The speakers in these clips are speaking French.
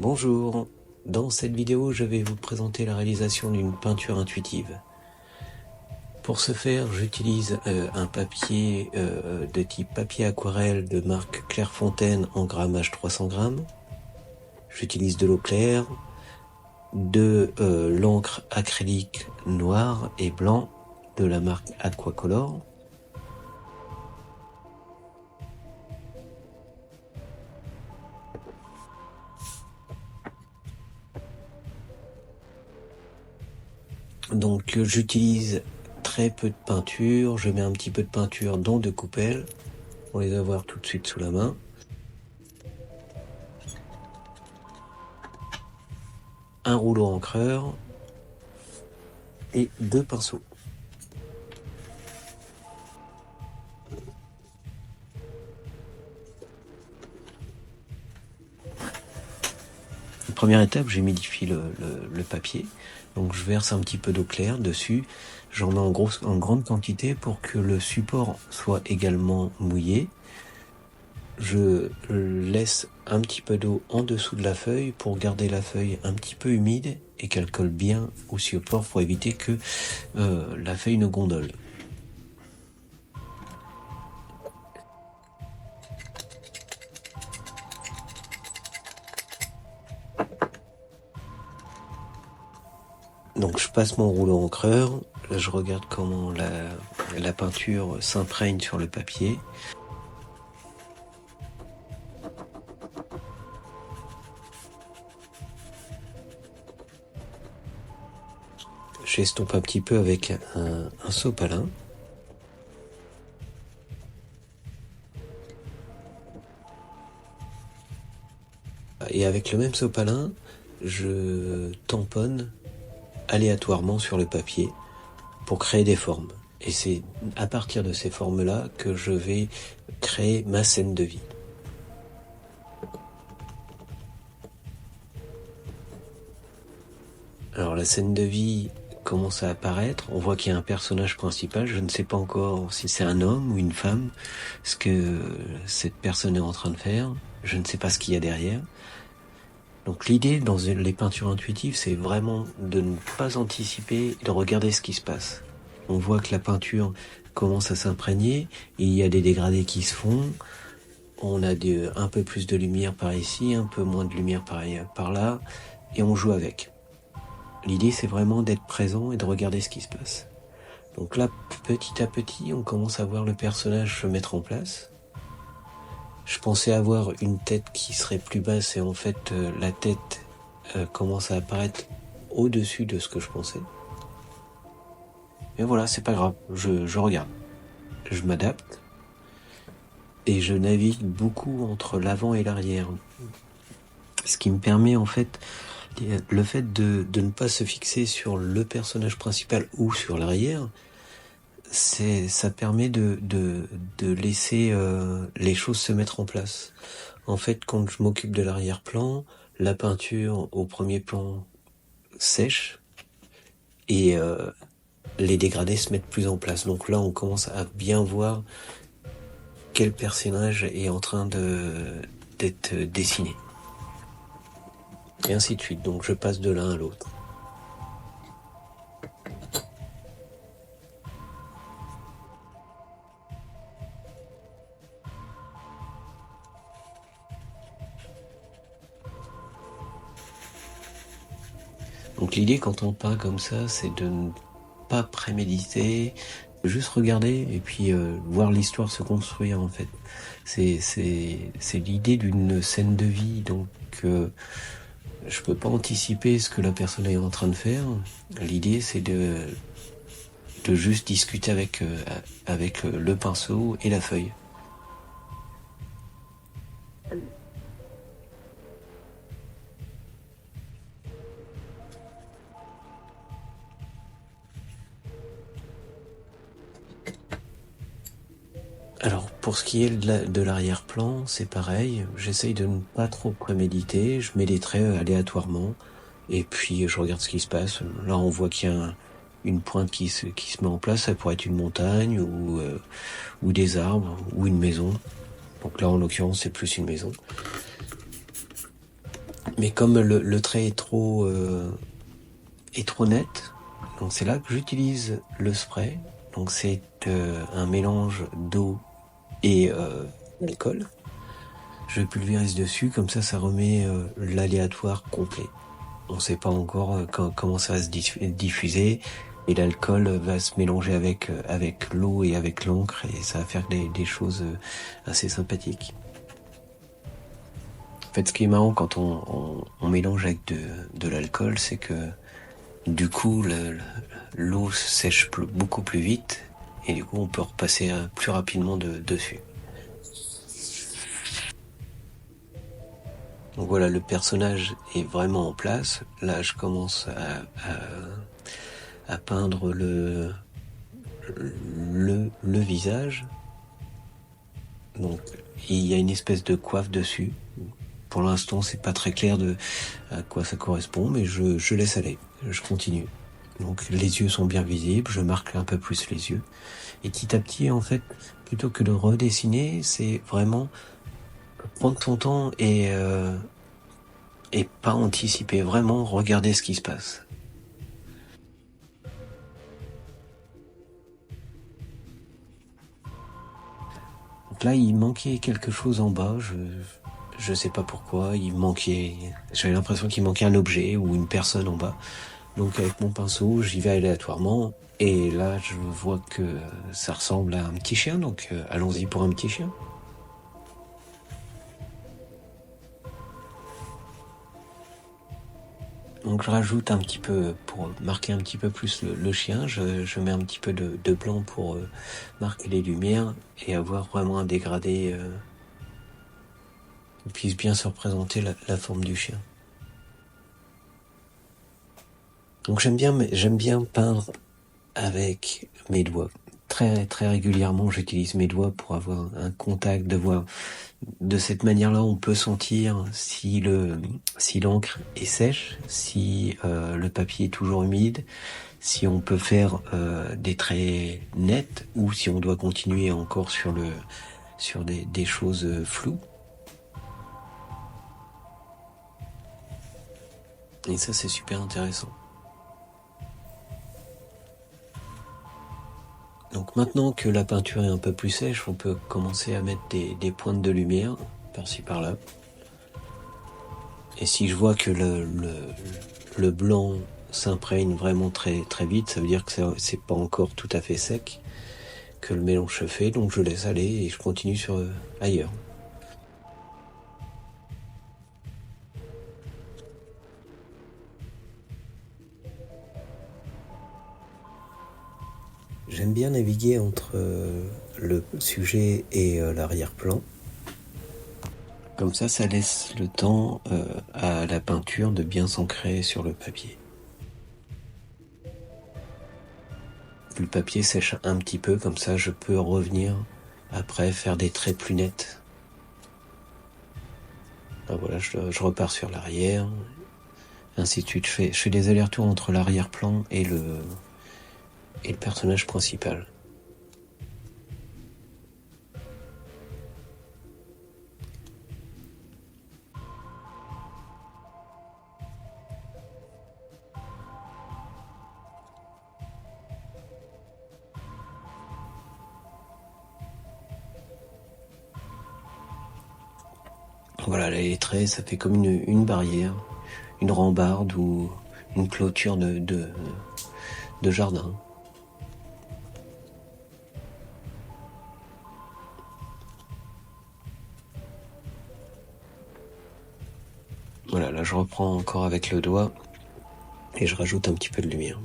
Bonjour, dans cette vidéo je vais vous présenter la réalisation d'une peinture intuitive. Pour ce faire j'utilise un papier de type papier aquarelle de marque Clairefontaine en grammage 300 grammes. J'utilise de l'eau claire, de l'encre acrylique noir et blanc de la marque Aquacolor. Donc j'utilise très peu de peinture, je mets un petit peu de peinture dans deux coupelles pour les avoir tout de suite sous la main. Un rouleau encreur et deux pinceaux. Première étape, j'humidifie le papier. Donc je verse un petit peu d'eau claire dessus. J'en mets en grande quantité pour que le support soit également mouillé. Je laisse un petit peu d'eau en dessous de la feuille pour garder la feuille un petit peu humide et qu'elle colle bien au support pour éviter que la feuille ne gondole. Donc je passe mon rouleau encreur, là je regarde comment la peinture s'imprègne sur le papier. J'estompe un petit peu avec un sopalin. Et avec le même sopalin, je tamponne aléatoirement sur le papier pour créer des formes. Et c'est à partir de ces formes-là que je vais créer ma scène de vie. Alors la scène de vie commence à apparaître, on voit qu'il y a un personnage principal, je ne sais pas encore si c'est un homme ou une femme, ce que cette personne est en train de faire, je ne sais pas ce qu'il y a derrière. Donc l'idée dans les peintures intuitives, c'est vraiment de ne pas anticiper, de regarder ce qui se passe. On voit que la peinture commence à s'imprégner, il y a des dégradés qui se font, on a un peu plus de lumière par ici, un peu moins de lumière par là, et on joue avec. L'idée, c'est vraiment d'être présent et de regarder ce qui se passe. Donc là, petit à petit, on commence à voir le personnage se mettre en place. Je pensais avoir une tête qui serait plus basse et en fait la tête commence à apparaître au-dessus de ce que je pensais. Mais voilà, c'est pas grave, je regarde. Je m'adapte et je navigue beaucoup entre l'avant et l'arrière. Ce qui me permet en fait, le fait de ne pas se fixer sur le personnage principal ou sur l'arrière, ça permet de laisser les choses se mettre en place. En fait, quand je m'occupe de l'arrière-plan, la peinture au premier plan sèche et les dégradés se mettent plus en place. Donc là, on commence à bien voir quel personnage est en train d'être dessiné. Et ainsi de suite. Donc je passe de l'un à l'autre. Donc l'idée quand on peint comme ça, c'est de ne pas préméditer, de juste regarder et puis voir l'histoire se construire en fait. C'est l'idée d'une scène de vie, donc je peux pas anticiper ce que la personne est en train de faire. L'idée c'est de juste discuter avec le pinceau et la feuille. Alors pour ce qui est de l'arrière-plan, c'est pareil, j'essaye de ne pas trop préméditer, je mets des traits aléatoirement et puis je regarde ce qui se passe. Là on voit qu'il y a une pointe qui se met en place, ça pourrait être une montagne ou des arbres ou une maison. Donc là en l'occurrence c'est plus une maison. Mais comme le trait est trop net, donc c'est là que j'utilise le spray. Donc c'est un mélange d'eau et d'alcool. Je pulvérise dessus, comme ça remet l'aléatoire complet. On ne sait pas encore comment ça va se diffuser, et l'alcool va se mélanger avec l'eau et avec l'encre, et ça va faire des choses assez sympathiques. En fait, ce qui est marrant quand on mélange avec de l'alcool, c'est que du coup l'eau sèche beaucoup plus vite, et du coup on peut repasser plus rapidement dessus. Donc voilà, le personnage est vraiment en place. Là, je commence à peindre le visage. Donc, il y a une espèce de coiffe dessus. Pour l'instant, c'est pas très clair à quoi ça correspond, mais je laisse aller. Je continue. Donc, les yeux sont bien visibles. Je marque un peu plus les yeux. Et petit à petit, en fait, plutôt que de redessiner, c'est vraiment prendre ton temps et pas anticiper, vraiment regarder ce qui se passe. Donc là, il manquait quelque chose en bas, je sais pas pourquoi, j'avais l'impression qu'il manquait un objet ou une personne en bas. Donc avec mon pinceau, j'y vais aléatoirement, et là, je vois que ça ressemble à un petit chien, donc allons-y pour un petit chien. Donc je rajoute un petit peu, pour marquer un petit peu plus le chien, je mets un petit peu de blanc pour marquer les lumières et avoir vraiment un dégradé qui puisse bien se représenter la forme du chien. Donc j'aime bien peindre avec mes doigts. Très très régulièrement, j'utilise mes doigts pour avoir un contact, de voir. De cette manière-là, on peut sentir si l'encre est sèche, si le papier est toujours humide, si on peut faire des traits nets, ou si on doit continuer encore sur des choses floues. Et ça, c'est super intéressant. Donc maintenant que la peinture est un peu plus sèche, on peut commencer à mettre des pointes de lumière par-ci par-là. Et si je vois que le blanc s'imprègne vraiment très très vite, ça veut dire que c'est pas encore tout à fait sec, que le mélange se fait, donc je laisse aller et je continue sur ailleurs. J'aime bien naviguer entre le sujet et l'arrière-plan. Comme ça laisse le temps à la peinture de bien s'ancrer sur le papier. Le papier sèche un petit peu, comme ça je peux revenir après faire des traits plus nets. Ben voilà, je repars sur l'arrière, ainsi de suite. Je fais des allers-retours entre l'arrière-plan et le personnage principal. Voilà, les traits, ça fait comme une barrière, une rambarde ou une clôture de jardin. Voilà, là je reprends encore avec le doigt et je rajoute un petit peu de lumière.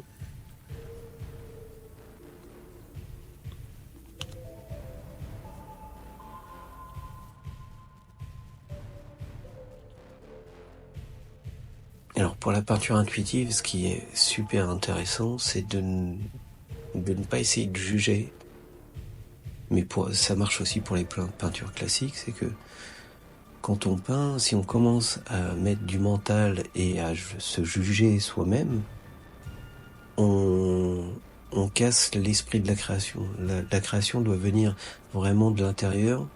Alors pour la peinture intuitive, ce qui est super intéressant, c'est de ne pas essayer de juger. Mais ça marche aussi pour les peintures classiques, c'est que quand on peint, si on commence à mettre du mental et à se juger soi-même, on casse l'esprit de la création. La création doit venir vraiment de l'intérieur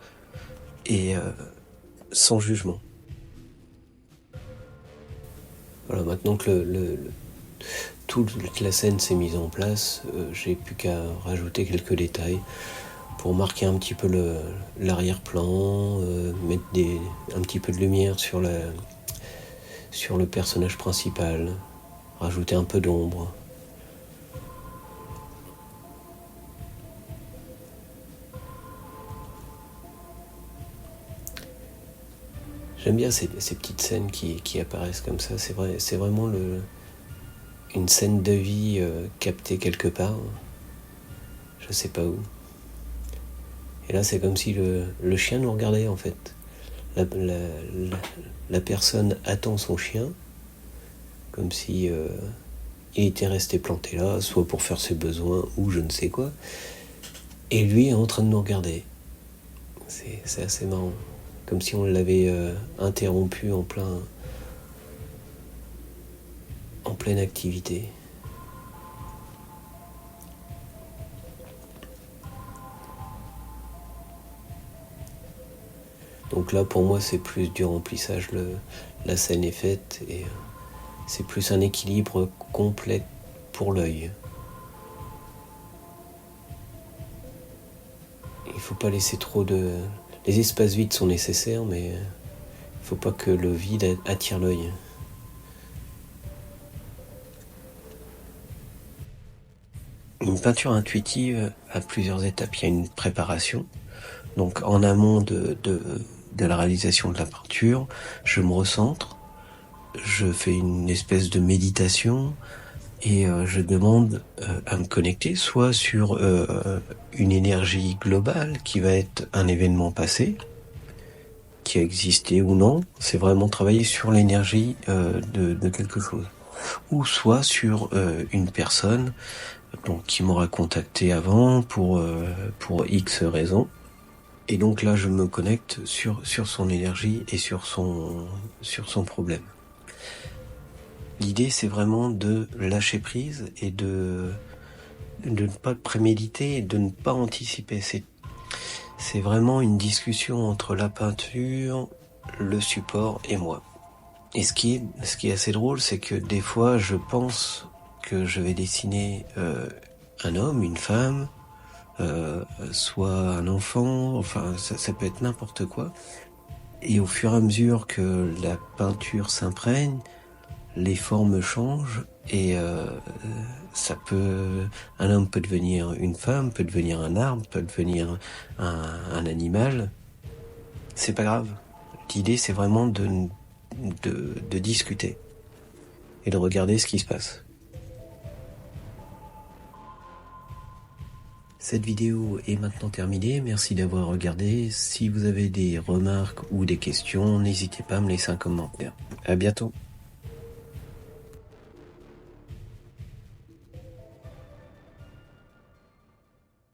et sans jugement. Voilà, maintenant que toute la scène s'est mise en place, j'ai plus qu'à rajouter quelques détails pour marquer un petit peu l'arrière-plan, mettre un petit peu de lumière sur le personnage principal, rajouter un peu d'ombre. J'aime bien ces petites scènes qui apparaissent comme ça. C'est vraiment une scène de vie captée quelque part. Je sais pas où. Et là, c'est comme si le chien nous regardait en fait. La personne attend son chien, comme si il était resté planté là, soit pour faire ses besoins ou je ne sais quoi. Et lui est en train de nous regarder. C'est assez marrant. Comme si on l'avait interrompu en pleine activité. Donc là, pour moi, c'est plus du remplissage. La scène est faite et c'est plus un équilibre complet pour l'œil. Il faut pas laisser trop de... Les espaces vides sont nécessaires, mais il faut pas que le vide attire l'œil. Une peinture intuitive a plusieurs étapes. Il y a une préparation. Donc en amont de la réalisation de la peinture, je me recentre, je fais une espèce de méditation et je demande à me connecter soit sur une énergie globale qui va être un événement passé, qui a existé ou non. C'est vraiment travailler sur l'énergie de quelque chose. Ou soit sur une personne donc, qui m'aura contacté avant pour X raisons. Et donc là, je me connecte sur son énergie et sur son problème. L'idée, c'est vraiment de lâcher prise et de ne pas préméditer et de ne pas anticiper. C'est vraiment une discussion entre la peinture, le support et moi. Et ce qui est assez drôle, c'est que des fois, je pense que je vais dessiner un homme, une femme, soit un enfant, enfin ça peut être n'importe quoi. Et au fur et à mesure que la peinture s'imprègne, les formes changent et un homme peut devenir une femme, peut devenir un arbre, peut devenir un animal. C'est pas grave. L'idée, c'est vraiment de discuter et de regarder ce qui se passe. Cette vidéo est maintenant terminée, merci d'avoir regardé. Si vous avez des remarques ou des questions, n'hésitez pas à me laisser un commentaire. À bientôt.